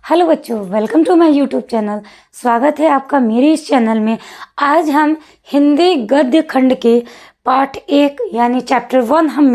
Hello बच्चों, welcome to my YouTube channel. स्वागत है आपका मेरे इस चैनल में। आज हम हिंदी गद्य खंड के पार्ट 1 यानी चैप्टर 1 हम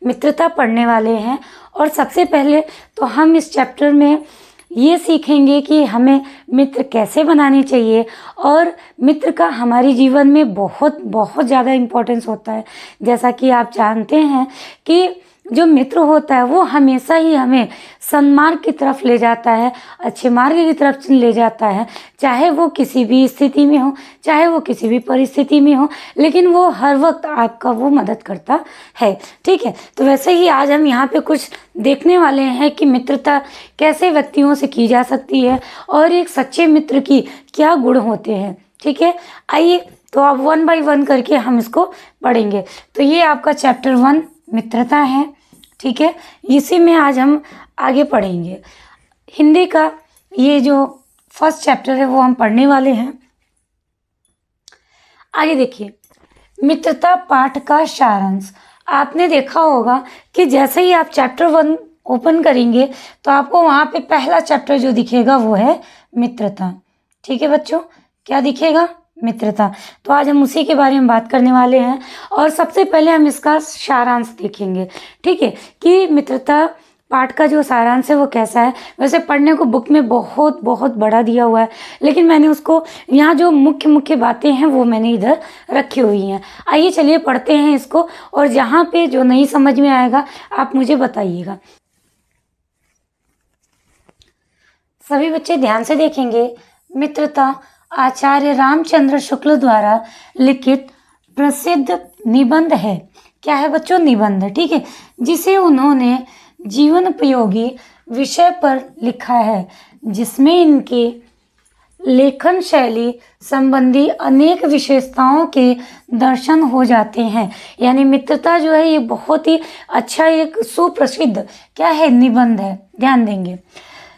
मित्रता पढ़ने वाले हैं। और सबसे पहले तो हम इस चैप्टर में ये सीखेंगे कि हमें मित्र कैसे बनाने चाहिए और मित्र का हमारे जीवन में बहुत बहुत ज़्यादा इम्पोर्टेंस होता है। जैसा कि आप जानते हैं कि जो मित्र होता है वो हमेशा ही हमें सन्मार्ग की तरफ ले जाता है, अच्छे मार्ग की तरफ ले जाता है, चाहे वो किसी भी स्थिति में हो, चाहे वो किसी भी परिस्थिति में हो, लेकिन वो हर वक्त आपका वो मदद करता है। ठीक है, तो वैसे ही आज हम यहाँ पे कुछ देखने वाले हैं कि मित्रता कैसे व्यक्तियों से की जा सकती है और एक सच्चे मित्र की क्या गुण होते हैं। ठीक है, आइए तो अब 1 बाय 1 करके हम इसको पढ़ेंगे। तो ये आपका चैप्टर 1 मित्रता है। ठीक है, इसी में आज हम आगे पढ़ेंगे। हिंदी का ये जो फर्स्ट चैप्टर है वो हम पढ़ने वाले हैं। आगे देखिए, मित्रता पाठ का सारांश। आपने देखा होगा कि जैसे ही आप चैप्टर 1 ओपन करेंगे तो आपको वहाँ पे पहला चैप्टर जो दिखेगा वो है मित्रता। ठीक है बच्चों, क्या दिखेगा? मित्रता। तो आज हम उसी के बारे में बात करने वाले हैं और सबसे पहले हम इसका सारांश देखेंगे। ठीक है, कि मित्रता पाठ का जो सारांश है वो कैसा है। वैसे पढ़ने को बुक में बहुत बहुत बड़ा दिया हुआ है, लेकिन मैंने उसको यहाँ जो मुख्य मुख्य बातें हैं वो मैंने इधर रखी हुई हैं। आइए चलिए पढ़ते हैं इसको, और जहाँ पे जो नहीं समझ में आएगा आप मुझे बताइएगा। सभी बच्चे ध्यान से देखेंगे। मित्रता आचार्य रामचंद्र शुक्ल द्वारा लिखित प्रसिद्ध निबंध है। क्या है बच्चों? निबंध। ठीक है, जिसे उन्होंने जीवन उपयोगी विषय पर लिखा है, जिसमें इनके लेखन शैली संबंधी अनेक विशेषताओं के दर्शन हो जाते हैं। यानी मित्रता जो है ये बहुत ही अच्छा एक सुप्रसिद्ध क्या है, निबंध है। ध्यान देंगे।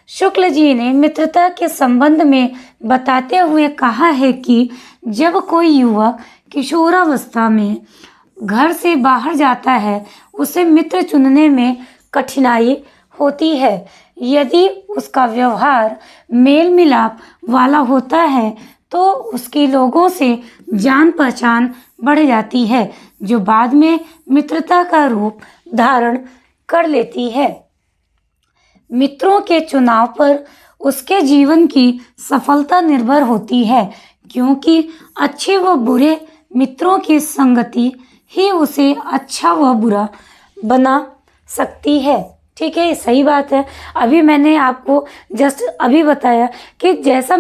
शुक्ल जी ने मित्रता के संबंध में बताते हुए कहा है कि जब कोई युवक किशोरावस्था में घर से बाहर जाता है, उसे मित्र चुनने में कठिनाई होती है। यदि उसका व्यवहार मेल मिलाप वाला होता है तो उसकी लोगों से जान पहचान बढ़ जाती है, जो बाद में मित्रता का रूप धारण कर लेती है। मित्रों के चुनाव पर उसके जीवन की सफलता निर्भर होती है, क्योंकि अच्छे व बुरे मित्रों की संगति ही उसे अच्छा व बुरा बना सकती है। ठीक है, सही बात है। अभी मैंने आपको जस्ट अभी बताया कि जैसा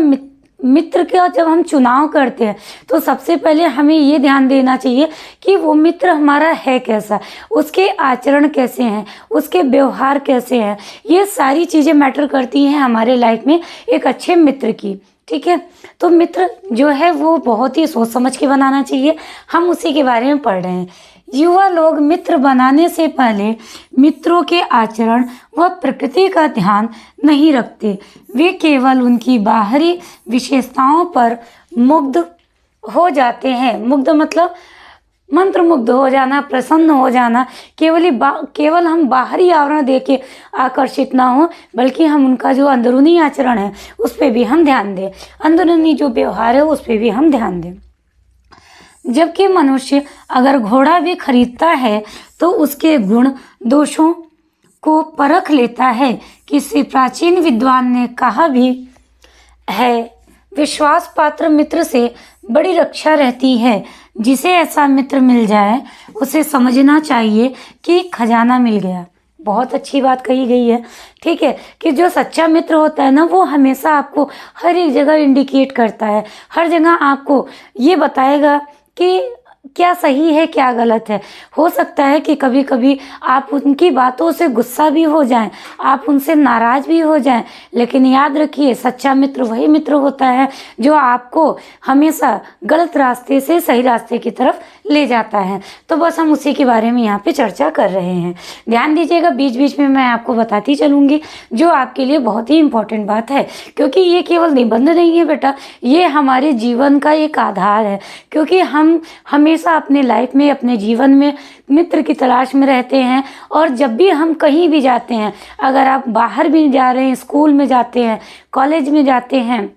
मित्र का जब हम चुनाव करते हैं तो सबसे पहले हमें ये ध्यान देना चाहिए कि वो मित्र हमारा है कैसा, उसके आचरण कैसे हैं, उसके व्यवहार कैसे हैं। ये सारी चीज़ें मैटर करती हैं हमारे लाइफ में एक अच्छे मित्र की। ठीक है, तो मित्र जो है वो बहुत ही सोच समझ के बनाना चाहिए। हम उसी के बारे में पढ़ रहे हैं। युवा लोग मित्र बनाने से पहले मित्रों के आचरण व प्रकृति का ध्यान नहीं रखते। वे केवल उनकी बाहरी विशेषताओं पर मुग्ध हो जाते हैं। मुग्ध मतलब मंत्रमुग्ध हो जाना, प्रसन्न हो जाना। केवल हम बाहरी आवरण देख के आकर्षित ना हो, बल्कि हम उनका जो अंदरूनी आचरण है उस पर भी हम ध्यान दें, अंदरूनी जो व्यवहार है उस पर भी हम ध्यान दें। जबकि मनुष्य अगर घोड़ा भी खरीदता है तो उसके गुण दोषों को परख लेता है। किसी प्राचीन विद्वान ने कहा भी है, विश्वास पात्र मित्र से बड़ी रक्षा रहती है। जिसे ऐसा मित्र मिल जाए उसे समझना चाहिए कि खजाना मिल गया। बहुत अच्छी बात कही गई है। ठीक है, कि जो सच्चा मित्र होता है ना वो हमेशा आपको हर एक जगह इंडिकेट करता है, हर जगह आपको ये बताएगा कि क्या सही है क्या गलत है। हो सकता है कि कभी कभी आप उनकी बातों से गुस्सा भी हो जाएं, आप उनसे नाराज भी हो जाएं, लेकिन याद रखिए सच्चा मित्र वही मित्र होता है जो आपको हमेशा गलत रास्ते से सही रास्ते की तरफ ले जाता है। तो बस हम उसी के बारे में यहाँ पे चर्चा कर रहे हैं। ध्यान दीजिएगा, बीच बीच में मैं आपको बताती चलूँगी, जो आपके लिए बहुत ही इम्पोर्टेंट बात है, क्योंकि ये केवल निबंध नहीं है बेटा, ये हमारे जीवन का एक आधार है। क्योंकि हम हमेशा अपने लाइफ में, अपने जीवन में मित्र की तलाश में रहते हैं, और जब भी हम कहीं भी जाते हैं, अगर आप बाहर भी जा रहे हैं, स्कूल में जाते हैं, कॉलेज में जाते हैं,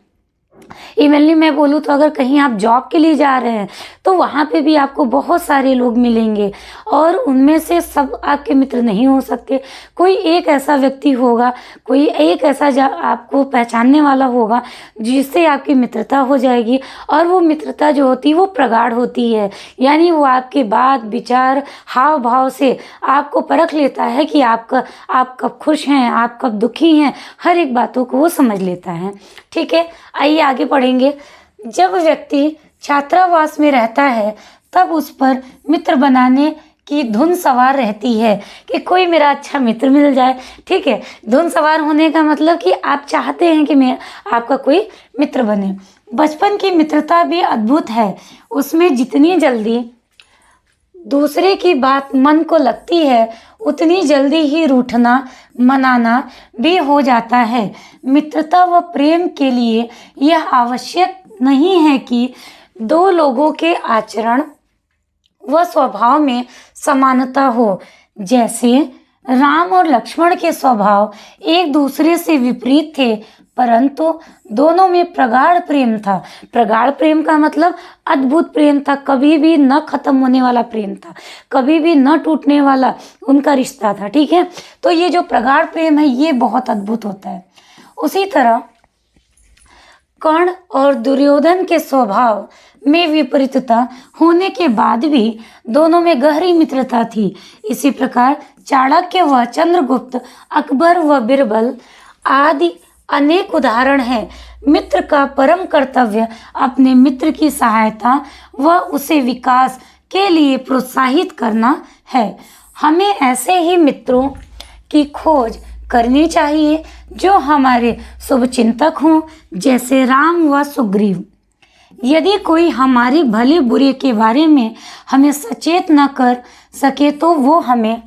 इवनली मैं बोलूँ तो अगर कहीं आप जॉब के लिए जा रहे हैं, तो वहाँ पे भी आपको बहुत सारे लोग मिलेंगे, और उनमें से सब आपके मित्र नहीं हो सकते। कोई एक ऐसा व्यक्ति होगा, कोई एक ऐसा आपको पहचानने वाला होगा जिससे आपकी मित्रता हो जाएगी, और वो मित्रता जो होती है वो प्रगाढ़ होती है। यानी वो आपके बात, विचार, हाव भाव से आपको परख लेता है कि आप कब खुश हैं, आप कब दुखी हैं, हर एक बातों को वो समझ लेता है। ठीक है, आइए आगे पढ़ेंगे। जब व्यक्ति छात्रावास में रहता है, तब उस पर मित्र बनाने की धुन सवार रहती है कि कोई मेरा अच्छा मित्र मिल जाए। ठीक है, धुन सवार होने का मतलब कि आप चाहते हैं कि आपका कोई मित्र बने। बचपन की मित्रता भी अद्भुत है, उसमें जितनी जल्दी दूसरे की बात मन को लगती है, उतनी जल्दी ही रूठना मनाना भी हो जाता है। मित्रता व प्रेम के लिए यह आवश्यक नहीं है कि दो लोगों के आचरण व स्वभाव में समानता हो। जैसे राम और लक्ष्मण के स्वभाव एक दूसरे से विपरीत थे, परंतु दोनों में प्रगाढ़ प्रेम था। प्रगाढ़ प्रेम का मतलब अद्भुत प्रेम था, कभी भी न खत्म होने वाला प्रेम था, कभी भी न टूटने वाला उनका रिश्ता था। ठीक है, तो ये जो प्रगाढ़ प्रेम है ये बहुत अद्भुत होता है। उसी तरह कर्ण और दुर्योधन के स्वभाव में विपरीतता होने के बाद भी दोनों में गहरी मित्रता थी। इसी प्रकार चाणक्य व चंद्रगुप्त, अकबर व बीरबल आदि अनेक उदाहरण हैं। मित्र का परम कर्तव्य अपने मित्र की सहायता व उसे विकास के लिए प्रोत्साहित करना है। हमें ऐसे ही मित्रों की खोज करनी चाहिए जो हमारे शुभचिंतक हों, जैसे राम व सुग्रीव। यदि कोई हमारी भले बुरे के बारे में हमें सचेत न कर सके तो वो हमें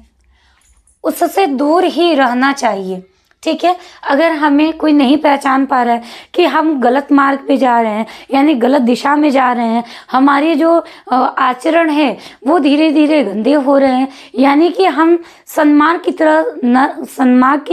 उससे दूर ही रहना चाहिए। ठीक है, अगर हमें कोई नहीं पहचान पा रहा है कि हम गलत मार्ग पे जा रहे हैं, यानी गलत दिशा में जा रहे हैं, हमारे जो आचरण है वो धीरे धीरे गंदे हो रहे हैं, यानी कि हम सन्मार्ग की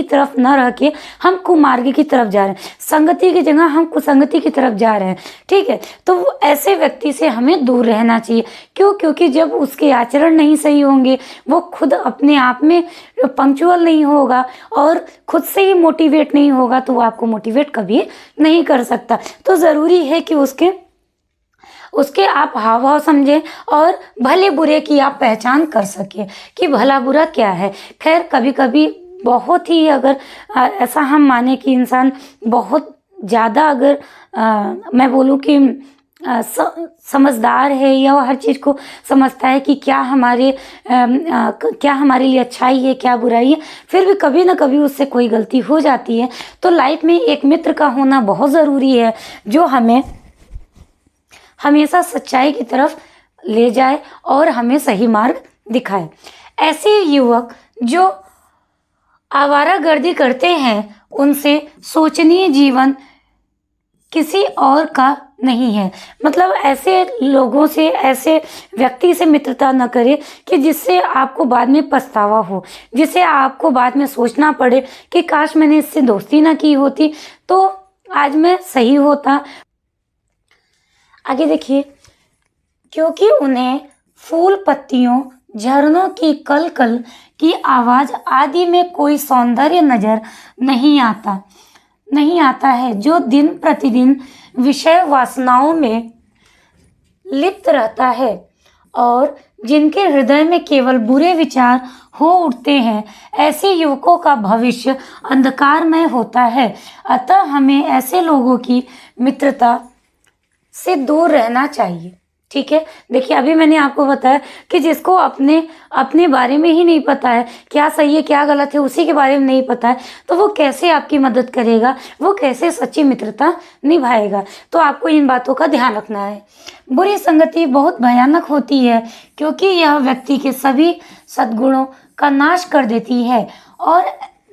तरफ न रह के हम कुमार्ग की तरफ जा रहे हैं, संगति की जगह हम कुसंगति की तरफ जा रहे हैं। ठीक है, तो ऐसे व्यक्ति से हमें दूर रहना चाहिए। क्यों? क्योंकि जब उसके आचरण नहीं सही होंगे, वो खुद अपने आप में पंक्चुअल नहीं होगा और खुद से ही मोटिवेट नहीं होगा, तो वो आपको मोटिवेट कभी नहीं कर सकता। तो ज़रूरी है कि उसके आप हाव भाव समझें और भले बुरे की आप पहचान कर सकें कि भला बुरा क्या है। खैर, कभी कभी बहुत ही अगर ऐसा हम माने कि इंसान बहुत ज़्यादा अगर मैं बोलूँ कि समझदार है या वो हर चीज़ को समझता है कि क्या हमारे लिए अच्छाई है, क्या बुराई है, फिर भी कभी ना कभी उससे कोई गलती हो जाती है। तो लाइफ में एक मित्र का होना बहुत ज़रूरी है जो हमें हमेशा सच्चाई की तरफ ले जाए और हमें सही मार्ग दिखाए। ऐसे युवक जो आवारागर्दी करते हैं, उनसे सोचनीय जीवन किसी और का नहीं है। मतलब ऐसे लोगों से, ऐसे व्यक्ति से मित्रता न करें कि जिससे आपको बाद में पछतावा हो, जिससे आपको बाद में सोचना पड़े कि काश मैंने इससे दोस्ती ना की होती तो आज मैं सही होता। आगे देखिए, क्योंकि उन्हें फूल पत्तियों, झरनों की कलकल की आवाज आदि में कोई सौंदर्य नजर नहीं आता है, जो दिन प्रतिदिन विषय वासनाओं में लिप्त रहता है और जिनके हृदय में केवल बुरे विचार हो उठते हैं। ऐसे युवकों का भविष्य अंधकारमय होता है। अतः हमें ऐसे लोगों की मित्रता से दूर रहना चाहिए। ठीक है। देखिए अभी मैंने आपको बताया कि जिसको अपने बारे में ही नहीं पता है, क्या सही है क्या गलत है उसी के बारे में नहीं पता है, तो वो कैसे आपकी मदद करेगा, वो कैसे सच्ची मित्रता निभाएगा। तो आपको इन बातों का ध्यान रखना है। बुरी संगति बहुत भयानक होती है क्योंकि यह व्यक्ति के सभी सद्गुणों का नाश कर देती है और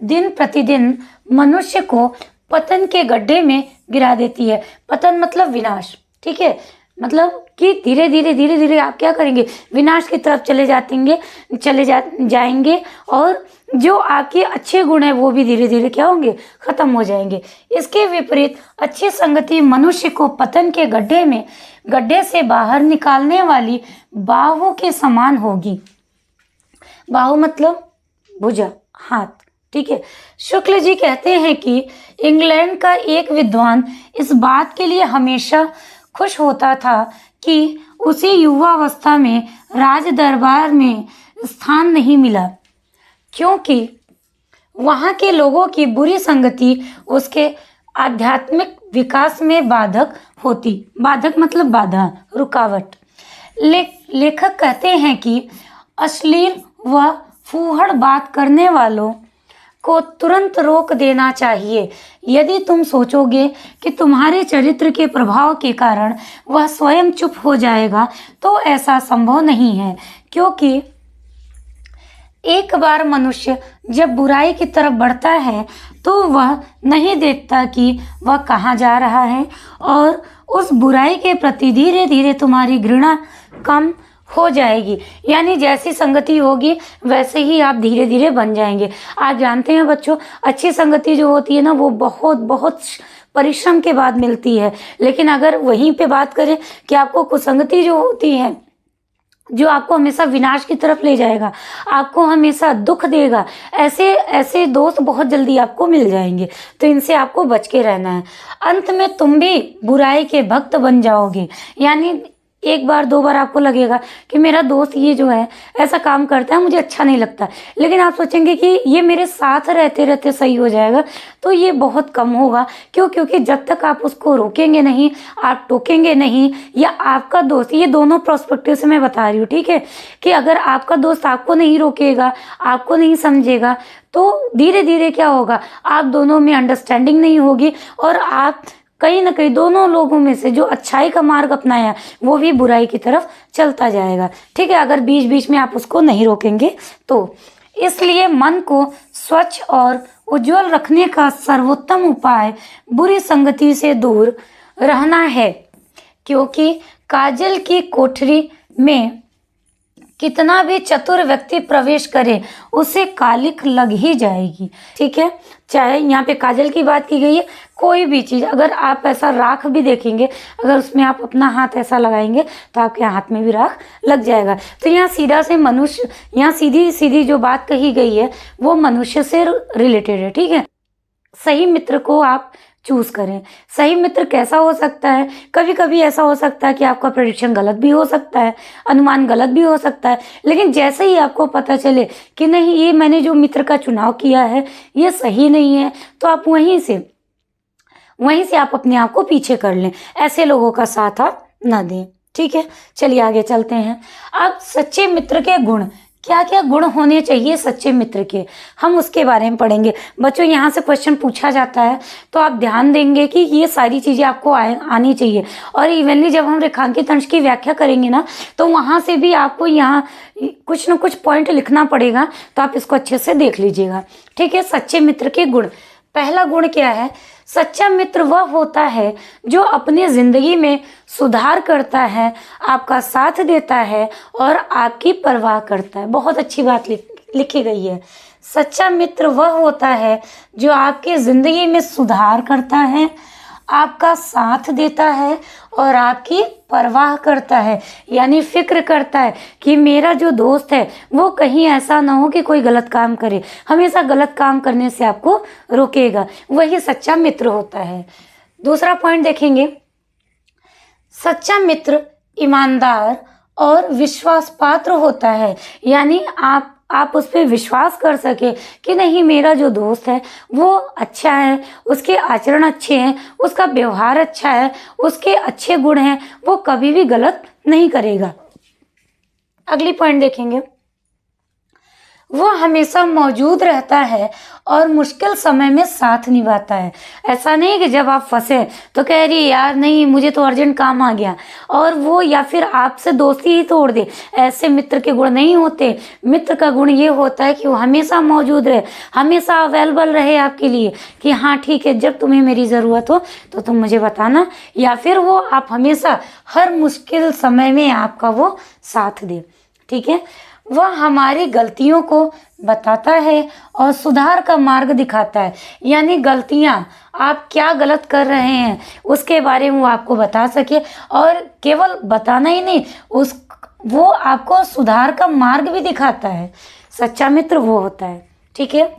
दिन प्रतिदिन मनुष्य को पतन के गड्ढे में गिरा देती है। पतन मतलब विनाश, ठीक है, मतलब कि धीरे धीरे आप क्या करेंगे, विनाश की तरफ जाएंगे और जो आपके अच्छे गुण है वो भी धीरे धीरे क्या होंगे, खत्म हो जाएंगे। इसके विपरीत अच्छी संगति मनुष्य को पतन के गड्ढे से बाहर निकालने वाली बाहों के समान होगी। बाहु मतलब भुजा, हाथ, ठीक है। शुक्ल जी कहते हैं कि इंग्लैंड का एक विद्वान इस बात के लिए हमेशा खुश होता था कि उसे युवावस्था में राज दरबार में स्थान नहीं मिला क्योंकि वहाँ के लोगों की बुरी संगति उसके आध्यात्मिक विकास में बाधक होती। बाधक मतलब बाधा, रुकावट। लेखक कहते हैं कि अश्लील व फूहड़ बात करने वालों को तुरंत रोक देना चाहिए। यदि तुम सोचोगे कि तुम्हारे चरित्र के प्रभाव के कारण वह स्वयं चुप हो जाएगा तो ऐसा संभव नहीं है, क्योंकि एक बार मनुष्य जब बुराई की तरफ बढ़ता है तो वह नहीं देखता कि वह कहाँ जा रहा है और उस बुराई के प्रति धीरे धीरे तुम्हारी घृणा कम हो जाएगी। यानी जैसी संगति होगी वैसे ही आप धीरे धीरे बन जाएंगे। आप जानते हैं बच्चों, अच्छी संगति जो होती है ना वो बहुत बहुत परिश्रम के बाद मिलती है। लेकिन अगर वहीं पे बात करें कि आपको कुसंगति जो होती है, जो आपको हमेशा विनाश की तरफ ले जाएगा, आपको हमेशा दुख देगा, ऐसे दोस्त बहुत जल्दी आपको मिल जाएंगे। तो इनसे आपको बच के रहना है। अंत में तुम भी बुराई के भक्त बन जाओगे। यानी एक बार दो बार आपको लगेगा कि मेरा दोस्त ये जो है ऐसा काम करता है, मुझे अच्छा नहीं लगता, लेकिन आप सोचेंगे कि ये मेरे साथ रहते रहते सही हो जाएगा, तो ये बहुत कम होगा। क्योंकि जब तक आप उसको रोकेंगे नहीं, आप टोकेंगे नहीं, या आपका दोस्त, ये दोनों प्रोस्पेक्टिव से मैं बता रही हूँ, ठीक है, कि अगर आपका दोस्त आपको नहीं रोकेगा, आपको नहीं समझेगा, तो धीरे धीरे क्या होगा, आप दोनों में अंडरस्टैंडिंग नहीं होगी और आप कहीं ना कहीं दोनों लोगों में से जो अच्छाई का मार्ग अपनाया वो भी बुराई की तरफ चलता जाएगा, ठीक है, अगर बीच बीच में आप उसको नहीं रोकेंगे तो। इसलिए मन को स्वच्छ और उज्जवल रखने का सर्वोत्तम उपाय बुरी संगति से दूर रहना है, क्योंकि काजल की कोठरी में कितना भी चतुर व्यक्ति प्रवेश करे उसे कालिख लग ही जाएगी, ठीक है। चाहे यहाँ पे काजल की बात की गई है, कोई भी चीज़, अगर आप ऐसा राख भी देखेंगे, अगर उसमें आप अपना हाथ ऐसा लगाएंगे तो आपके हाथ में भी राख लग जाएगा। तो यहाँ सीधी सीधी जो बात कही गई है वो मनुष्य से रिलेटेड है, ठीक है। सही मित्र को आप चूज करें। सही मित्र कैसा हो सकता है, कभी कभी ऐसा हो सकता है कि आपका प्रेडिक्शन गलत भी हो सकता है, अनुमान गलत भी हो सकता है, लेकिन जैसे ही आपको पता चले कि नहीं ये मैंने जो मित्र का चुनाव किया है ये सही नहीं है, तो आप वहीं से आप अपने आप को पीछे कर लें। ऐसे लोगों का साथ आप ना दें, ठीक है। चलिए आगे चलते हैं। अब सच्चे मित्र के गुण, क्या क्या गुण होने चाहिए सच्चे मित्र के, हम उसके बारे में पढ़ेंगे। बच्चों यहाँ से क्वेश्चन पूछा जाता है तो आप ध्यान देंगे कि ये सारी चीज़ें आपको आनी चाहिए। और इवनली जब हम रेखांकित अंश की व्याख्या करेंगे ना तो वहाँ से भी आपको यहाँ कुछ न कुछ पॉइंट लिखना पड़ेगा, तो आप इसको अच्छे से देख लीजिएगा, ठीक है। सच्चे मित्र के गुण, पहला गुण क्या है, सच्चा मित्र वह होता है जो अपनी जिंदगी में सुधार करता है, आपका साथ देता है और आपकी परवाह करता है। बहुत अच्छी बात लिखी गई है। सच्चा मित्र वह होता है जो आपकी जिंदगी में सुधार करता है, आपका साथ देता है और आपकी परवाह करता है, यानी फिक्र करता है कि मेरा जो दोस्त है वो कहीं ऐसा ना हो कि कोई गलत काम करे, हमेशा गलत काम करने से आपको रोकेगा, वही सच्चा मित्र होता है। दूसरा पॉइंट देखेंगे, सच्चा मित्र ईमानदार और विश्वास पात्र होता है, यानी आप आप उस पर विश्वास कर सके कि नहीं, मेरा जो दोस्त है वो अच्छा है, उसके आचरण अच्छे हैं, उसका व्यवहार अच्छा है, उसके अच्छे गुण हैं, वो कभी भी गलत नहीं करेगा। अगली पॉइंट देखेंगे, वो हमेशा मौजूद रहता है और मुश्किल समय में साथ निभाता है। ऐसा नहीं कि जब आप फंसे तो कह रही यार नहीं मुझे तो अर्जेंट काम आ गया और वो या फिर आपसे दोस्ती ही तोड़ दे। ऐसे मित्र के गुण नहीं होते। मित्र का गुण ये होता है कि वो हमेशा मौजूद रहे, हमेशा अवेलेबल रहे आपके लिए कि हाँ ठीक है, जब तुम्हें मेरी ज़रूरत हो तो तुम मुझे बताना, या फिर वो आप हमेशा हर मुश्किल समय में आपका वो साथ दे। ठीक है, वह हमारी गलतियों को बताता है और सुधार का मार्ग दिखाता है। यानी गलतियां, आप क्या गलत कर रहे हैं उसके बारे में वो आपको बता सके, और केवल बताना ही नहीं, वो आपको सुधार का मार्ग भी दिखाता है। सच्चा मित्र वो होता है। ठीक है,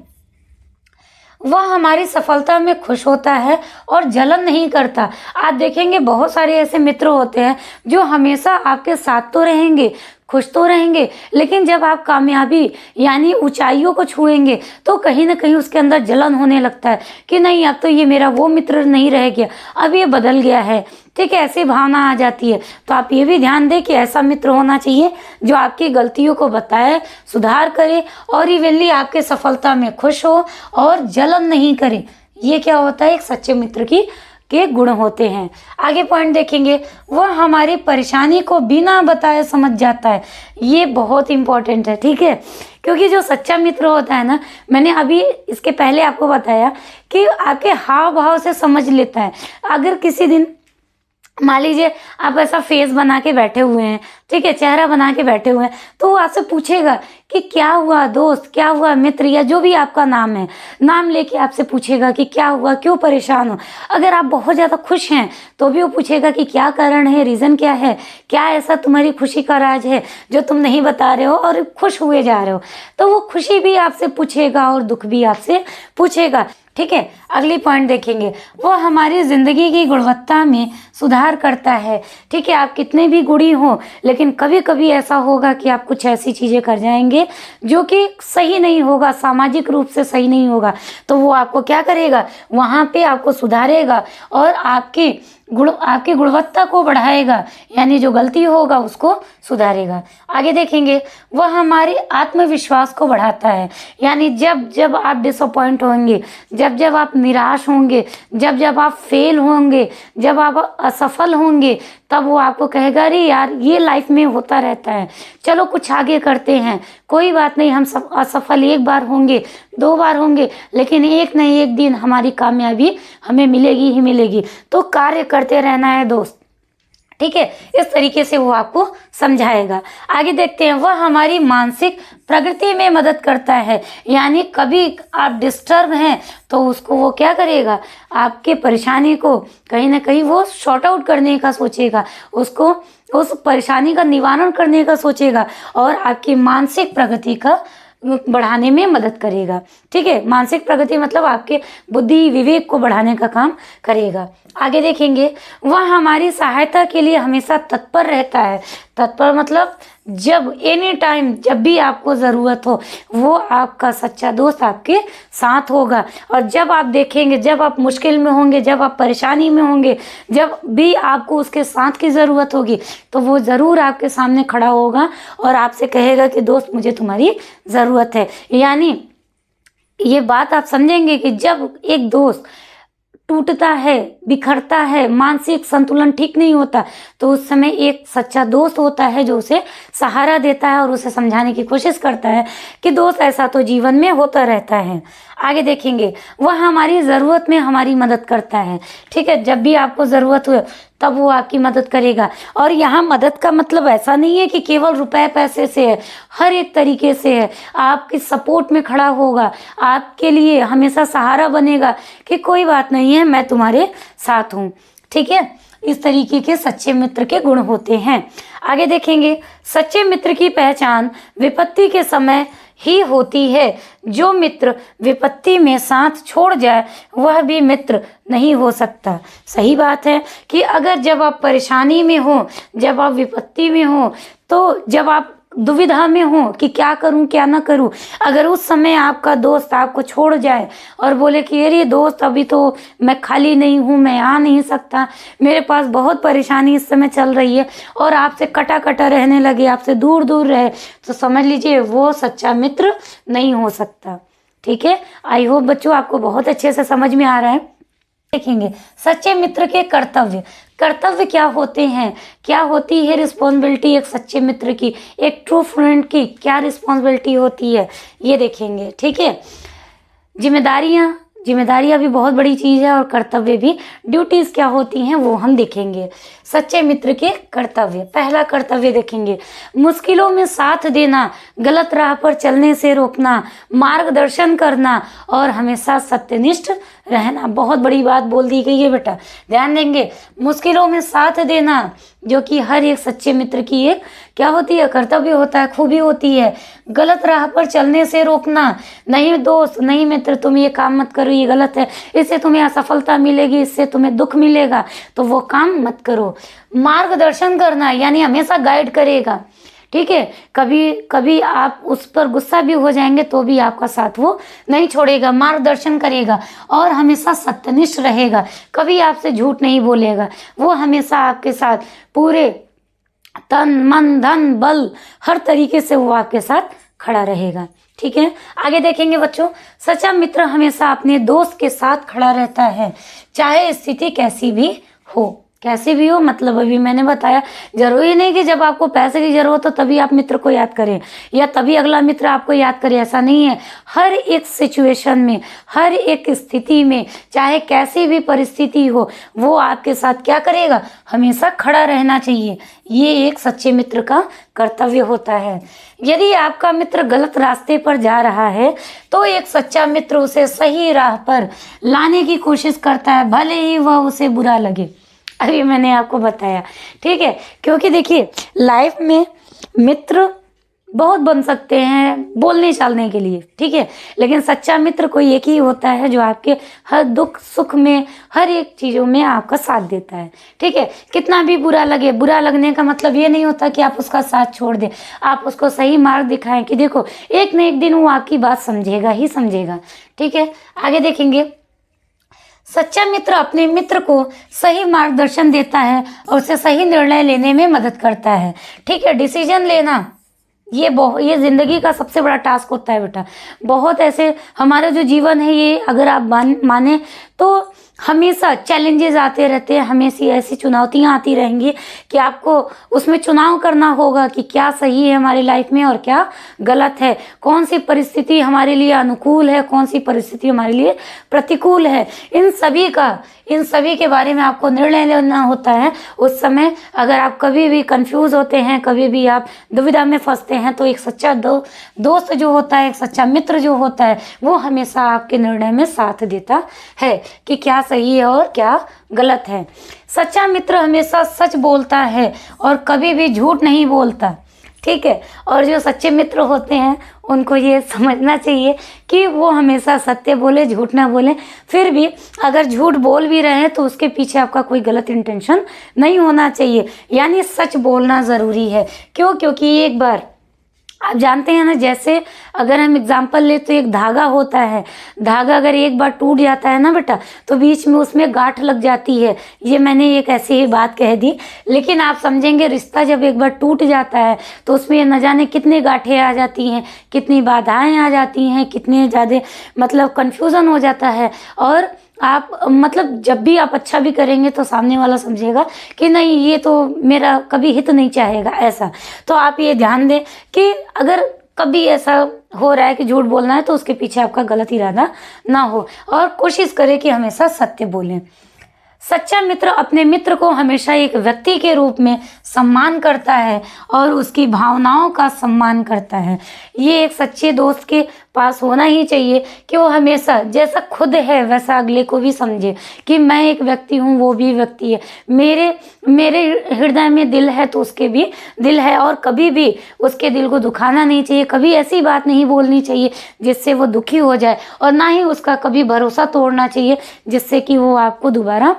वह हमारी सफलता में खुश होता है और जलन नहीं करता। आप देखेंगे बहुत सारे ऐसे मित्र होते हैं जो हमेशा आपके साथ तो रहेंगे, खुश तो रहेंगे, लेकिन जब आप कामयाबी यानी ऊंचाइयों को छुएंगे तो कहीं ना कहीं उसके अंदर जलन होने लगता है कि नहीं, अब तो ये मेरा वो मित्र नहीं रह गया, अब ये बदल गया है। ठीक है, ऐसी भावना आ जाती है। तो आप ये भी ध्यान दें कि ऐसा मित्र होना चाहिए जो आपकी गलतियों को बताए, सुधार करे और इवेंटली आपके सफलता में खुश हो और जलन नहीं करे। ये क्या होता है, एक सच्चे मित्र के गुण होते हैं। आगे पॉइंट देखेंगे, वह हमारी परेशानी को बिना बताए समझ जाता है। ये बहुत इंपॉर्टेंट है। ठीक है, क्योंकि जो सच्चा मित्र होता है ना, मैंने अभी इसके पहले आपको बताया कि आपके हाव भाव से समझ लेता है। अगर किसी दिन मान लीजिए आप ऐसा फेस बना के बैठे हुए हैं, ठीक है, चेहरा बना के बैठे हुए हैं, तो वो आपसे पूछेगा कि क्या हुआ दोस्त, क्या हुआ मित्र, या जो भी आपका नाम है, नाम लेके आपसे पूछेगा कि क्या हुआ, क्यों परेशान हो। अगर आप बहुत ज़्यादा खुश हैं तो भी वो पूछेगा कि क्या कारण है, रीज़न क्या है, क्या ऐसा तुम्हारी खुशी का राज है जो तुम नहीं बता रहे हो और खुश हुए जा रहे हो। तो वो खुशी भी आपसे पूछेगा और दुख भी आपसे पूछेगा। ठीक है, अगली पॉइंट देखेंगे, वो हमारी ज़िंदगी की गुणवत्ता में सुधार करता है। ठीक है, आप कितने भी गुणी हो, लेकिन कभी कभी ऐसा होगा कि आप कुछ ऐसी चीज़ें कर जाएंगे जो कि सही नहीं होगा, सामाजिक रूप से सही नहीं होगा। तो वो आपको क्या करेगा, वहाँ पे आपको सुधारेगा और आपकी गुणवत्ता को बढ़ाएगा, यानी जो गलती होगा उसको सुधारेगा। आगे देखेंगे, वह हमारे आत्मविश्वास को बढ़ाता है। यानी जब जब आप डिसअपॉइंट होंगे, जब जब आप निराश होंगे, जब जब आप फेल होंगे, जब आप असफल होंगे, तब वो आपको कहेगा अरे यार ये लाइफ में होता रहता है, चलो कुछ आगे करते हैं, कोई बात नहीं, हम सब असफल एक बार होंगे, दो बार होंगे, लेकिन एक न एक दिन हमारी कामयाबी हमें मिलेगी ही मिलेगी। तो कार्य करते रहना है दोस्त। ठीक है, इस तरीके से वो आपको समझाएगा। आगे देखते हैं, वह हमारी मानसिक प्रगति में मदद करता है। यानी कभी आप डिस्टर्ब हैं तो उसको वो क्या करेगा, आपके परेशानी को कहीं ना कहीं वो शॉर्ट आउट करने का सोचेगा, उसको उस परेशानी का निवारण करने का सोचेगा और आपकी मानसिक प्रगति का बढ़ाने में मदद करेगा। ठीक है, मानसिक प्रगति मतलब आपके बुद्धि विवेक को बढ़ाने का काम करेगा। आगे देखेंगे, वह हमारी सहायता के लिए हमेशा तत्पर रहता है। तत्पर मतलब जब एनी टाइम, जब भी आपको ज़रूरत हो वो आपका सच्चा दोस्त आपके साथ होगा। और जब आप देखेंगे, जब आप मुश्किल में होंगे, जब आप परेशानी में होंगे, जब भी आपको उसके साथ की ज़रूरत होगी तो वो ज़रूर आपके सामने खड़ा होगा और आपसे कहेगा कि दोस्त मुझे तुम्हारी ज़रूरत है। यानी ये बात आप समझेंगे कि जब एक दोस्त टूटता है, बिखरता है, मानसिक संतुलन ठीक नहीं होता, तो उस समय एक सच्चा दोस्त होता है जो उसे सहारा देता है और उसे समझाने की कोशिश करता है कि दोस्त ऐसा तो जीवन में होता रहता है। आगे देखेंगे, वह हमारी ज़रूरत में हमारी मदद करता है। ठीक है, जब भी आपको ज़रूरत हो तब वो आपकी मदद करेगा। और यहाँ मदद का मतलब ऐसा नहीं है कि केवल रुपए पैसे से है, हर एक तरीके से है। आपकी सपोर्ट में खड़ा होगा, आपके लिए हमेशा सहारा बनेगा कि कोई बात नहीं है, मैं तुम्हारे साथ हूँ। ठीक है, इस तरीके के सच्चे मित्र के गुण होते हैं। आगे देखेंगे, सच्चे मित्र की पहचान विपत्ति के समय ही होती है। जो मित्र विपत्ति में साथ छोड़ जाए वह भी मित्र नहीं हो सकता। सही बात है कि अगर जब आप परेशानी में हो, जब आप विपत्ति में हो, तो जब आप दुविधा में हो कि क्या करूं क्या ना करूं, अगर उस समय आपका दोस्त आपको छोड़ जाए और बोले कि अरे दोस्त अभी तो मैं खाली नहीं हूं, मैं आ नहीं सकता, मेरे पास बहुत परेशानी इस समय चल रही है, और आपसे कटा कटा रहने लगे, आपसे दूर दूर रहे, तो समझ लीजिए वो सच्चा मित्र नहीं हो सकता। ठीक है, आई होप बच्चों आपको बहुत अच्छे से समझ में आ रहा है। देखेंगे सच्चे मित्र के कर्तव्य। कर्तव्य क्या होते हैं, क्या होती है रिस्पॉन्सिबिलिटी एक सच्चे मित्र की, एक ट्रू फ्रेंड की क्या रिस्पॉन्सिबिलिटी होती है, ये देखेंगे। ठीक है, जिम्मेदारियां, जिम्मेदारियां भी बहुत बड़ी चीज़ है, और कर्तव्य भी, ड्यूटीज़ क्या होती हैं वो हम देखेंगे। सच्चे मित्र के कर्तव्य, पहला कर्तव्य देखेंगे, मुश्किलों में साथ देना, गलत राह पर चलने से रोकना, मार्गदर्शन करना और हमेशा सत्यनिष्ठ रहना। बहुत बड़ी बात बोल दी गई है बेटा, ध्यान देंगे। मुश्किलों में साथ देना जो कि हर एक सच्चे मित्र की एक क्या होती है, कर्तव्य होता है, खूबी होती है। गलत राह पर चलने से रोकना, नहीं दोस्त नहीं मित्र तुम ये काम मत करो, ये गलत है, इससे तुम्हें असफलता मिलेगी, इससे तुम्हें दुख मिलेगा, तो वो काम मत करो। मार्गदर्शन करना यानी हमेशा गाइड करेगा। ठीक है, कभी कभी आप उस पर गुस्सा भी हो जाएंगे तो भी आपका साथ वो नहीं छोड़ेगा, मार्गदर्शन करेगा और हमेशा सत्यनिष्ठ रहेगा, कभी आपसे झूठ नहीं बोलेगा, वो हमेशा आपके साथ पूरे तन मन धन बल हर तरीके से वो आपके साथ खड़ा रहेगा। ठीक है, आगे देखेंगे बच्चों, सच्चा मित्र हमेशा अपने दोस्त के साथ खड़ा रहता है, चाहे स्थिति कैसी भी हो। कैसी भी हो मतलब अभी मैंने बताया, जरूरी नहीं कि जब आपको पैसे की जरूरत हो तभी आप मित्र को याद करें या तभी अगला मित्र आपको याद करे, ऐसा नहीं है। हर एक सिचुएशन में, हर एक स्थिति में, चाहे कैसी भी परिस्थिति हो, वो आपके साथ क्या करेगा, हमेशा खड़ा रहना चाहिए। ये एक सच्चे मित्र का कर्तव्य होता है। यदि आपका मित्र गलत रास्ते पर जा रहा है तो एक सच्चा मित्र उसे सही राह पर लाने की कोशिश करता है, भले ही वह उसे बुरा लगे। अभी मैंने आपको बताया, ठीक है, क्योंकि देखिए लाइफ में मित्र बहुत बन सकते हैं बोलने चालने के लिए, ठीक है, लेकिन सच्चा मित्र कोई एक ही होता है जो आपके हर दुख सुख में, हर एक चीज़ों में आपका साथ देता है। ठीक है, कितना भी बुरा लगे, बुरा लगने का मतलब ये नहीं होता कि आप उसका साथ छोड़ दें, आप उसको सही मार्ग दिखाएं कि देखो एक न एक दिन वो आपकी बात समझेगा ही समझेगा। ठीक है, आगे देखेंगे, सच्चा मित्र अपने मित्र को सही मार्गदर्शन देता है और उसे सही निर्णय लेने में मदद करता है। ठीक है, डिसीजन लेना ये जिंदगी का सबसे बड़ा टास्क होता है बेटा। बहुत ऐसे हमारा जो जीवन है ये अगर आप माने तो हमेशा चैलेंजेस आते रहते हैं, हमेशा ऐसी चुनौतियां आती रहेंगी कि आपको उसमें चुनाव करना होगा कि क्या सही है हमारी लाइफ में और क्या गलत है, कौन सी परिस्थिति हमारे लिए अनुकूल है, कौन सी परिस्थिति हमारे लिए प्रतिकूल है। इन सभी के बारे में आपको निर्णय लेना होता है। उस समय अगर आप कभी भी कंफ्यूज होते हैं, कभी भी आप दुविधा में फंसते हैं, तो एक सच्चा दोस्त जो होता है, एक सच्चा मित्र जो होता है, वो हमेशा आपके निर्णय में साथ देता है कि क्या सही है और क्या गलत है। सच्चा मित्र हमेशा सच बोलता है और कभी भी झूठ नहीं बोलता। ठीक है, और जो सच्चे मित्र होते हैं उनको ये समझना चाहिए कि वो हमेशा सत्य बोले, झूठ ना बोले। फिर भी अगर झूठ बोल भी रहे हैं तो उसके पीछे आपका कोई गलत इंटेंशन नहीं होना चाहिए, यानी सच बोलना ज़रूरी है। क्यों? क्योंकि एक बार आप जानते हैं ना, जैसे अगर हम एग्जाम्पल ले तो एक धागा होता है, धागा अगर एक बार टूट जाता है ना बेटा तो बीच में उसमें गांठ लग जाती है। ये मैंने एक ऐसी ही बात कह दी, लेकिन आप समझेंगे रिश्ता जब एक बार टूट जाता है तो उसमें न जाने कितने गांठें आ जाती हैं, कितनी बाधाएं आ जाती हैं, कितने ज़्यादा मतलब कन्फ्यूज़न हो जाता है। और आप मतलब जब भी आप अच्छा भी करेंगे तो सामने वाला समझेगा कि नहीं ये तो मेरा कभी हित नहीं चाहेगा, ऐसा। तो आप ये ध्यान दें कि अगर कभी ऐसा हो रहा है कि झूठ बोलना है तो उसके पीछे आपका गलत इरादा ना हो, और कोशिश करें कि हमेशा सत्य बोलें। सच्चा मित्र अपने मित्र को हमेशा एक व्यक्ति के रूप में सम्मान करता है और उसकी भावनाओं का सम्मान करता है। ये एक सच्चे दोस्त के पास होना ही चाहिए कि वो हमेशा जैसा खुद है वैसा अगले को भी समझे कि मैं एक व्यक्ति हूँ, वो भी व्यक्ति है, मेरे हृदय में दिल है तो उसके भी दिल है, और कभी भी उसके दिल को दुखाना नहीं चाहिए, कभी ऐसी बात नहीं बोलनी चाहिए जिससे वो दुखी हो जाए, और ना ही उसका कभी भरोसा तोड़ना चाहिए जिससे कि वो आपको दोबारा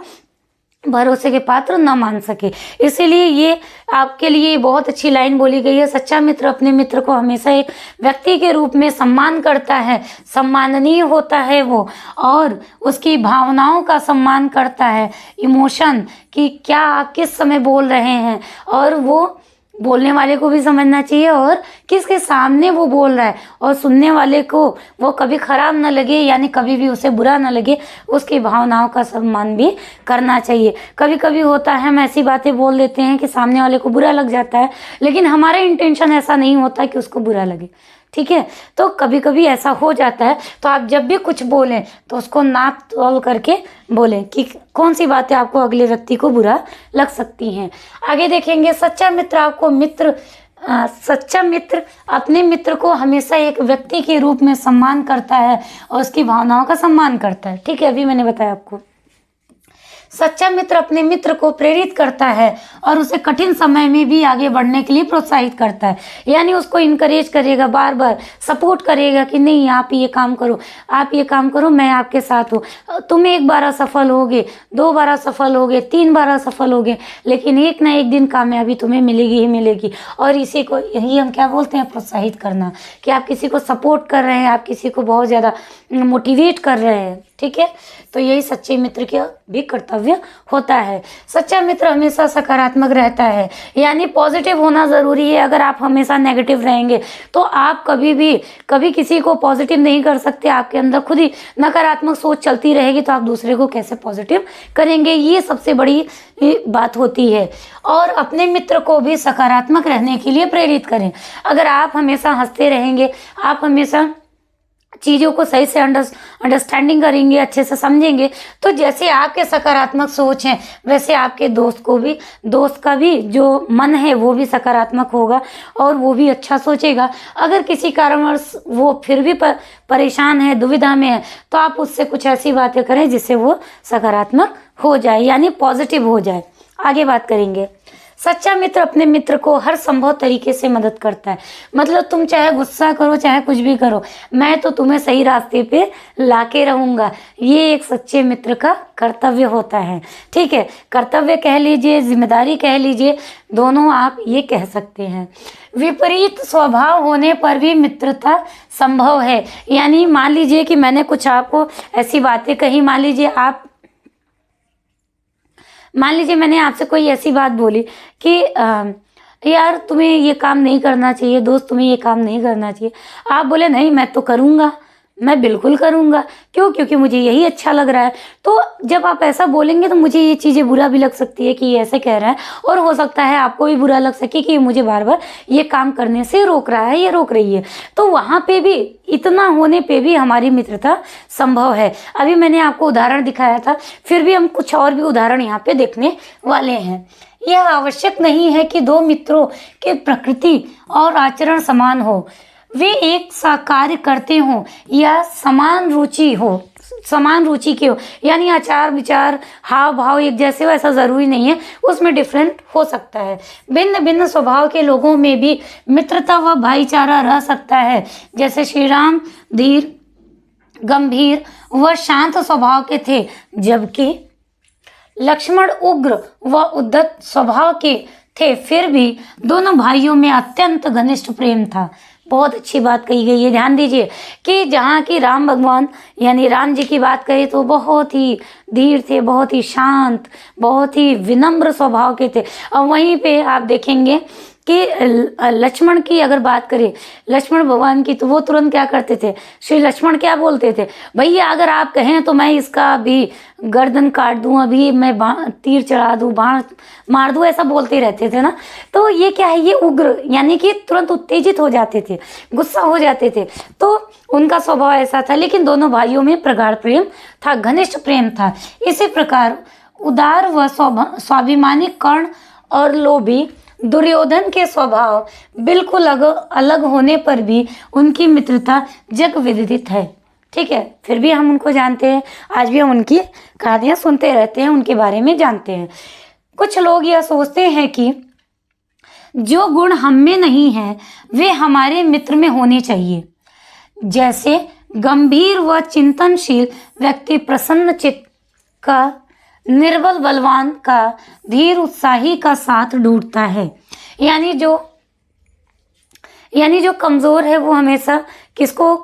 भरोसे के पात्र न मान सके। इसीलिए ये आपके लिए बहुत अच्छी लाइन बोली गई है, सच्चा मित्र अपने मित्र को हमेशा एक व्यक्ति के रूप में सम्मान करता है, सम्माननीय होता है वो, और उसकी भावनाओं का सम्मान करता है, इमोशन कि क्या आप किस समय बोल रहे हैं, और वो बोलने वाले को भी समझना चाहिए और किसके सामने वो बोल रहा है, और सुनने वाले को वो कभी खराब ना लगे, यानी कभी भी उसे बुरा ना लगे, उसकी भावनाओं का सम्मान भी करना चाहिए। कभी कभी होता है हम ऐसी बातें बोल देते हैं कि सामने वाले को बुरा लग जाता है, लेकिन हमारा इंटेंशन ऐसा नहीं होता कि उसको बुरा लगे, ठीक है। तो कभी कभी ऐसा हो जाता है, तो आप जब भी कुछ बोलें तो उसको नाप तोल करके बोलें कि कौन सी बातें आपको अगले व्यक्ति को बुरा लग सकती हैं। आगे देखेंगे, सच्चा मित्र अपने मित्र को हमेशा एक व्यक्ति के रूप में सम्मान करता है और उसकी भावनाओं का सम्मान करता है, ठीक है। अभी मैंने बताया आपको, सच्चा मित्र अपने मित्र को प्रेरित करता है और उसे कठिन समय में भी आगे बढ़ने के लिए प्रोत्साहित करता है, यानी उसको इनकरेज करेगा, बार बार सपोर्ट करेगा कि नहीं आप ये काम करो, आप ये काम करो, मैं आपके साथ हूँ। तुम एक बार असफल होगे, 2 बार असफल होगे, 3 बार असफल होगे, लेकिन एक ना एक दिन कामयाबी तुम्हें मिलेगी ही मिलेगी। और इसी को यही हम क्या बोलते हैं, प्रोत्साहित करना, कि आप किसी को सपोर्ट कर रहे हैं, आप किसी को बहुत ज़्यादा मोटिवेट कर रहे हैं, ठीक है। तो यही सच्चे मित्र का भी कर्तव्य होता है। सच्चा मित्र हमेशा सकारात्मक रहता है, यानी पॉजिटिव होना ज़रूरी है। अगर आप हमेशा नेगेटिव रहेंगे तो आप कभी किसी को पॉजिटिव नहीं कर सकते, आपके अंदर खुद ही नकारात्मक सोच चलती रहेगी, तो आप दूसरे को कैसे पॉजिटिव करेंगे, ये सबसे बड़ी बात होती है। और अपने मित्र को भी सकारात्मक रहने के लिए प्रेरित करें। अगर आप हमेशा हंसते रहेंगे, आप हमेशा चीज़ों को सही से अंडरस्टैंडिंग करेंगे, अच्छे से समझेंगे, तो जैसे आपके सकारात्मक सोच है वैसे आपके दोस्त का भी जो मन है वो भी सकारात्मक होगा और वो भी अच्छा सोचेगा। अगर किसी कारणवश वो फिर भी परेशान है, दुविधा में है, तो आप उससे कुछ ऐसी बातें करें जिससे वो सकारात्मक हो जाए, यानी पॉजिटिव हो जाए। आगे बात करेंगे, सच्चा मित्र अपने मित्र को हर संभव तरीके से मदद करता है। मतलब तुम चाहे गुस्सा करो, चाहे कुछ भी करो, मैं तो तुम्हें सही रास्ते पे लाके रहूँगा। ये एक सच्चे मित्र का कर्तव्य होता है, ठीक है। कर्तव्य कह लीजिए, जिम्मेदारी कह लीजिए, दोनों आप ये कह सकते हैं। विपरीत स्वभाव होने पर भी मित्रता संभव है, यानी मान लीजिए कि मैंने कुछ आपको ऐसी बातें कही, मान लीजिए मैंने आपसे कोई ऐसी बात बोली कि यार तुम्हें ये काम नहीं करना चाहिए, दोस्त तुम्हें ये काम नहीं करना चाहिए। आप बोले नहीं मैं तो करूँगा, मैं बिल्कुल करूँगा। क्यों? क्योंकि मुझे यही अच्छा लग रहा है। तो जब आप ऐसा बोलेंगे तो मुझे ये चीज़ें बुरा भी लग सकती है कि ये ऐसे कह रहा है, और हो सकता है आपको भी बुरा लग सके कि मुझे बार बार ये काम करने से रोक रहा है या रोक रही है। तो वहाँ पे भी, इतना होने पे भी हमारी मित्रता संभव है। अभी मैंने आपको उदाहरण दिखाया था, फिर भी हम कुछ और भी उदाहरण यहाँ पे देखने वाले हैं। यह आवश्यक नहीं है कि 2 मित्रों के प्रकृति और आचरण समान हो, वे एक सा कार्य करते हों या समान रुचि के हो, यानी आचार विचार हाव भाव एक जैसे हो ऐसा ज़रूरी नहीं है, उसमें डिफरेंट हो सकता है। भिन्न भिन्न स्वभाव के लोगों में भी मित्रता व भाईचारा रह सकता है। जैसे श्री राम धीर, गंभीर व शांत स्वभाव के थे, जबकि लक्ष्मण उग्र व उद्धत स्वभाव के थे, फिर भी दोनों भाइयों में अत्यंत घनिष्ठ प्रेम था। बहुत अच्छी बात कही गई है। ध्यान दीजिए कि जहाँ की राम भगवान यानी राम जी की बात करें तो बहुत ही धीर थे, बहुत ही शांत, बहुत ही विनम्र स्वभाव के थे। और वहीं पे आप देखेंगे कि लक्ष्मण की अगर बात करें, लक्ष्मण भगवान की, तो वो तुरंत क्या करते थे, श्री लक्ष्मण क्या बोलते थे, भैया अगर आप कहें तो मैं इसका अभी गर्दन काट दूं, अभी मैं तीर चढ़ा दूं, बाण मार दूं, ऐसा बोलते रहते थे ना। तो ये क्या है, ये उग्र यानी कि तुरंत उत्तेजित हो जाते थे, गुस्सा हो जाते थे। तो उनका स्वभाव ऐसा था, लेकिन दोनों भाइयों में प्रगाढ़ प्रेम था, घनिष्ठ प्रेम था। इसी प्रकार उदार व स्वाभिमानी कर्ण और लोभी दुर्योधन के स्वभाव बिल्कुल अलग होने पर भी उनकी मित्रता जग विदित है, ठीक है। फिर भी हम उनको जानते हैं, आज भी हम उनकी कहानियां सुनते रहते हैं, उनके बारे में जानते हैं। कुछ लोग यह सोचते हैं कि जो गुण हम में नहीं है वे हमारे मित्र में होने चाहिए। जैसे गंभीर व चिंतनशील व्यक्ति प्रसन्न चित्त का निर्बल बलवान का, धीर उत्साही का साथ ढूंढता है। यानी जो कमजोर है वो हमेशा किसको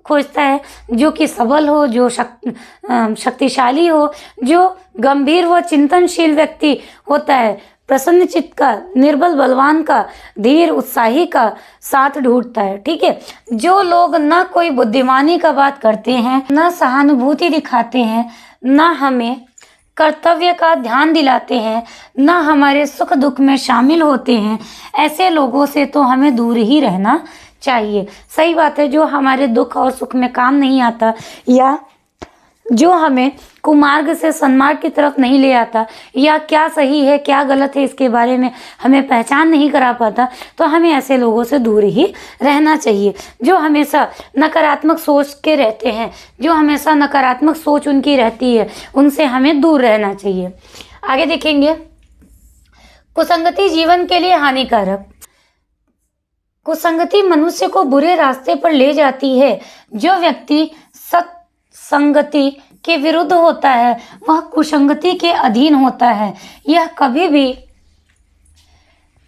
खोजता है? जो कि सबल हो, जो शक्तिशाली हो, जो गंभीर व चिंतनशील व्यक्ति होता है। प्रसन्न चित्त का, निर्बल बलवान का, धीर उत्साही का साथ ढूंढता है। ठीक है। जो लोग न कोई बुद्धिमानी का बात करते हैं, न सहानुभूति दिखाते हैं, न हमें कर्तव्य का ध्यान दिलाते हैं, न हमारे सुख दुख में शामिल होते हैं, ऐसे लोगों से तो हमें दूर ही रहना चाहिए। सही बात है। जो हमारे दुख और सुख में काम नहीं आता, या जो हमें कुमार्ग से सन्मार्ग की तरफ नहीं ले आता, या क्या सही है क्या गलत है इसके बारे में हमें पहचान नहीं करा पाता, तो हमें ऐसे लोगों से दूर ही रहना चाहिए। जो हमेशा नकारात्मक सोच के रहते हैं, जो हमेशा नकारात्मक सोच उनकी रहती है, उनसे हमें दूर रहना चाहिए। आगे देखेंगे, कुसंगति जीवन के लिए हानिकारक। कुसंगति मनुष्य को बुरे रास्ते पर ले जाती है। जो व्यक्ति सत्संगति के विरुद्ध होता है वह कुसंगति के अधीन होता है। यह कभी भी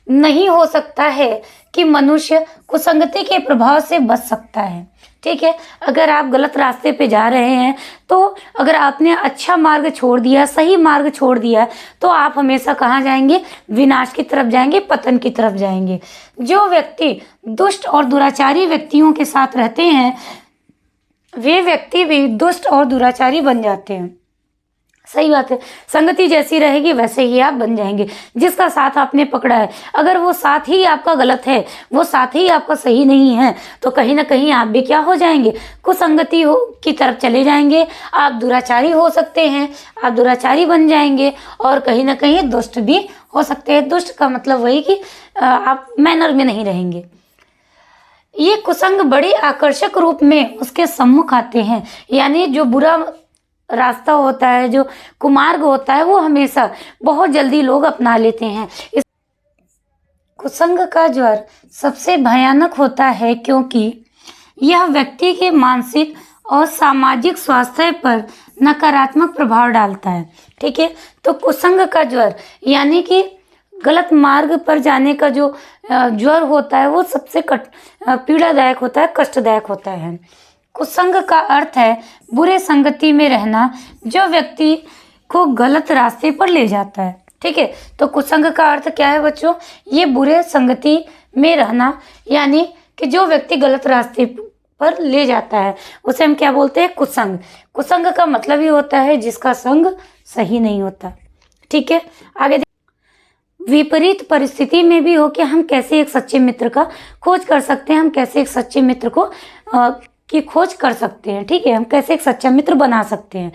नहीं हो सकता है कि मनुष्य कुसंगति के प्रभाव से बच सकता है। ठीक है। अगर आप गलत रास्ते पे जा रहे हैं, तो अगर आपने अच्छा मार्ग छोड़ दिया, सही मार्ग छोड़ दिया, तो आप हमेशा कहाँ जाएंगे? विनाश की तरफ जाएंगे, पतन की तरफ जाएंगे। जो व्यक्ति दुष्ट और दुराचारी व्यक्तियों के साथ रहते हैं, वे व्यक्ति भी दुष्ट और दुराचारी बन जाते हैं। सही बात है। संगति जैसी रहेगी वैसे ही आप बन जाएंगे। जिसका साथ आपने पकड़ा है, अगर वो साथ ही आपका गलत है, वो साथ ही आपका सही नहीं है, तो कहीं ना कहीं आप भी क्या हो जाएंगे? कुसंगति की तरफ चले जाएंगे। आप दुराचारी हो सकते हैं, आप दुराचारी बन जाएंगे, और कहीं ना कहीं दुष्ट भी हो सकते हैं। दुष्ट का मतलब वही कि आप मैनर में नहीं रहेंगे। ये कुसंग बड़े आकर्षक रूप में उसके सम्मुख आते हैं। यानी जो बुरा रास्ता होता है, जो कुमार्ग होता है, वो हमेशा बहुत जल्दी लोग अपना लेते हैं। इस कुसंग का ज्वर सबसे भयानक होता है, क्योंकि यह व्यक्ति के मानसिक और सामाजिक स्वास्थ्य पर नकारात्मक प्रभाव डालता है। ठीक है। तो कुसंग का ज्वर यानी कि गलत मार्ग पर जाने का जो ज्वर होता है, वो सबसे पीड़ादायक होता है, कष्टदायक होता है। कुसंग का अर्थ है बुरे संगति में रहना, जो व्यक्ति को गलत रास्ते पर ले जाता है। ठीक है। तो कुसंग का अर्थ क्या है बच्चों? ये बुरे संगति में रहना, यानी कि जो व्यक्ति गलत रास्ते पर ले जाता है, उसे हम क्या बोलते हैं? कुसंग। कुसंग का मतलब ही होता है जिसका संग सही नहीं होता। ठीक है। आगे विपरीत परिस्थिति में भी हो कि हम कैसे एक सच्चे मित्र का खोज कर सकते हैं, हम कैसे एक सच्चे मित्र को की खोज कर सकते हैं। ठीक है। हम कैसे एक सच्चा मित्र बना सकते हैं।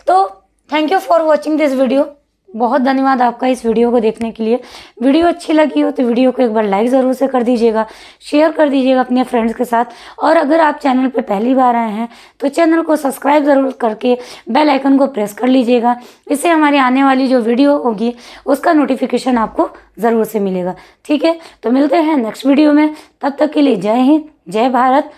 तो thank you for watching this video. बहुत धन्यवाद आपका इस वीडियो को देखने के लिए। वीडियो अच्छी लगी हो तो वीडियो को एक बार लाइक ज़रूर से कर दीजिएगा, शेयर कर दीजिएगा अपने फ्रेंड्स के साथ, और अगर आप चैनल पे पहली बार आए हैं तो चैनल को सब्सक्राइब ज़रूर करके बेल आइकन को प्रेस कर लीजिएगा। इससे हमारी आने वाली जो वीडियो होगी उसका नोटिफिकेशन आपको ज़रूर से मिलेगा। ठीक है। तो मिलते हैं नेक्स्ट वीडियो में। तब तक के लिए जय हिंद, जय भारत,